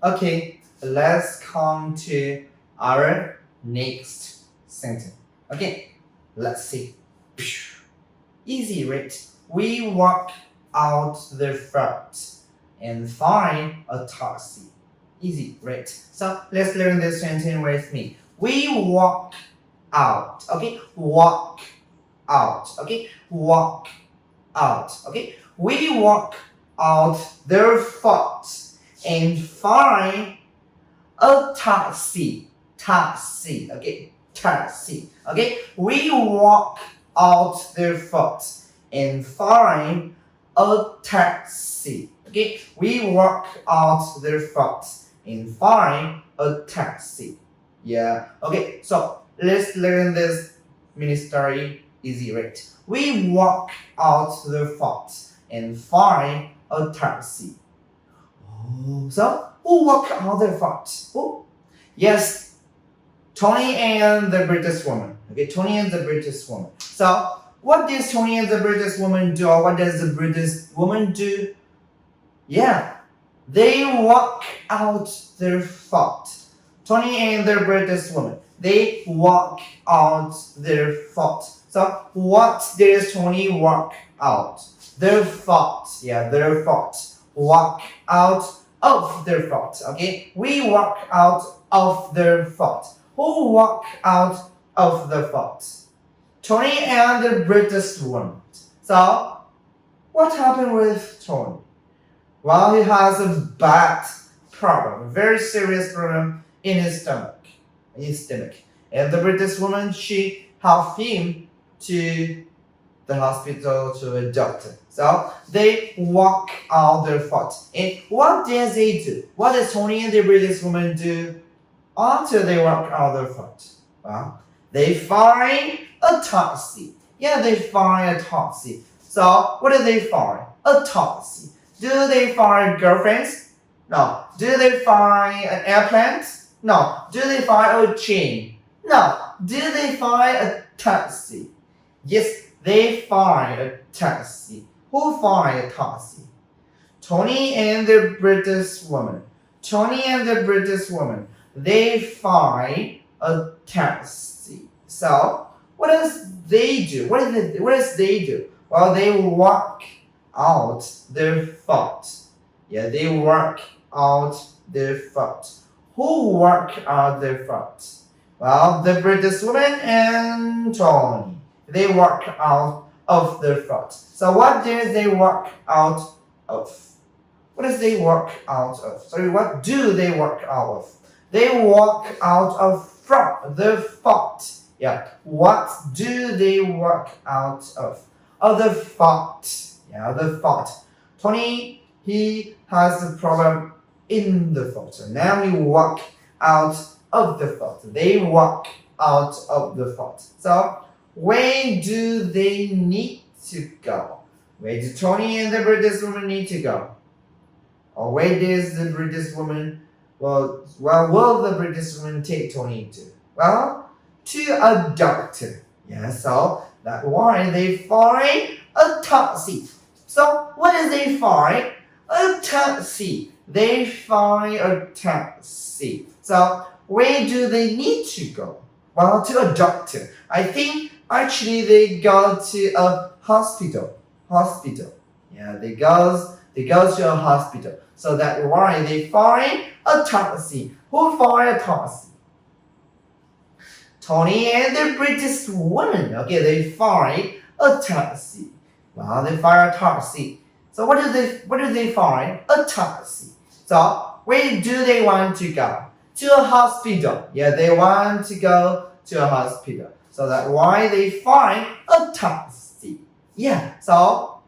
Okay, let's come to our next sentence. Okay, let's see. Easy, right? We walk out the front and find a taxi. Easy, right? So let's learn this sentence with me. We walk out. Okay, walk out. Okay, walk out. Okay, we walk out their front and find a taxi. Taxi. Okay, taxi. Okay, we walk out their front and find a taxi. Okay, we walk out their front and find a taxi. Yeah. Okay, so let's learn this mini story easy, right? We walk out the front and find a taxi. Oh, so who walk out the front? Who? Yes, Tony and the British woman. Okay, Tony and the British woman. So what does Tony and the British woman do, or what does the British woman do? Yeah, they walk out their front. Tony and the British woman, they walk out their front. So what does Tony walk out? Their front. Yeah, their front. Walk out of their front. Okay, we walk out of their front. Who walk out of the front? Tony and the British woman. So what happened with Tony? Well, he has a bad problem, a very serious problem in his stomach. And the British woman, she helped him to the hospital, to a doctor. So they walk out their front. And what does they do? What does Tony and the British woman do after they walk out their front? Well, they find a taxi. Yeah, they find a taxi. So what do they find? A taxi. Do they find girlfriends? No. Do they find an airplane? No. Do they find a train? No. Do they find a taxi? Yes, they find a taxi. Who find a taxi? Tony and the British woman. Tony and the British woman, they find a taxi. So, what does they do? What does they do? Well, they walk out their front. Yeah, they work out their front. Who work out their front? Well, the British woman and Tony. They work out of their front. So what do they work out of? What does they work out of? Sorry, what do they work out of? They walk out of front, the front. Yeah, what do they work out of? Of the front. Yeah, the front. Tony, he has a problem in the front. So now we walk out of the front. They walk out of the front. So where do they need to go? Where do Tony and the British woman need to go? Or where does the British woman, will the British woman take Tony to? Well, to a doctor. Yeah, so that's why they find a taxi. So what do they find? A taxi. They find a taxi. So where do they need to go? Well, to a doctor. I think actually they go to a hospital. Yeah, they go to a hospital. So that's why they find a taxi. Who find a taxi? Tony and the British woman. Okay, they find a taxi. Well, they find a taxi. So what do they find? A taxi. So where do they want to go? To a hospital. Yeah, they want to go to a hospital. So that's why they find a taxi. Yeah, so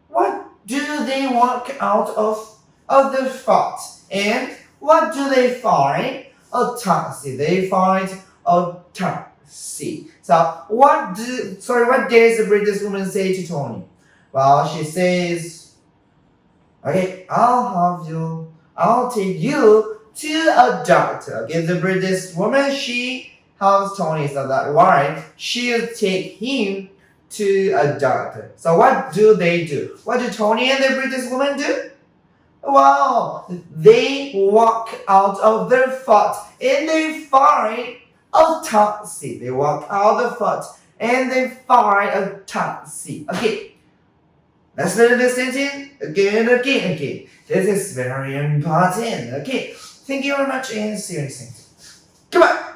what do they walk out of the front? And what do they find? A taxi. They find a taxi. So what does the British woman say to Tony? Well, she says, okay, I'll take you to a doctor. Okay, the British woman, she helps Tony, so that's why she'll take him to a doctor. So what do they do? What do Tony and the British woman do? Wow, they walk out of their fort and they find a taxi. They walk out of the fort and they find a taxi. Okay, let's learn this sentence again. This is very important. Okay, thank you very much and see you next time. Goodbye.